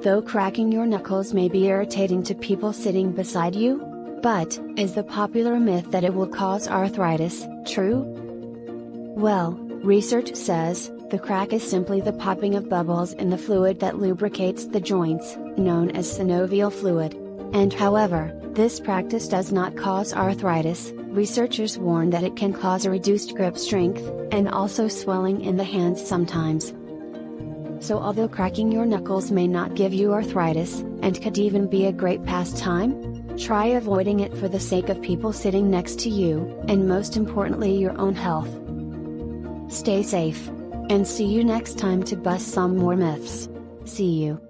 Though cracking your knuckles may be irritating to people sitting beside you? But, is the popular myth that it will cause arthritis true? Well, research says, the crack is simply the popping of bubbles in the fluid that lubricates the joints, known as synovial fluid. And however, this practice does not cause arthritis. Researchers warn that it can cause a reduced grip strength, and also swelling in the hands sometimes. So although cracking your knuckles may not give you arthritis, and could even be a great pastime, try avoiding it for the sake of people sitting next to you, and most importantly your own health. Stay safe. And see you next time to bust some more myths. See you.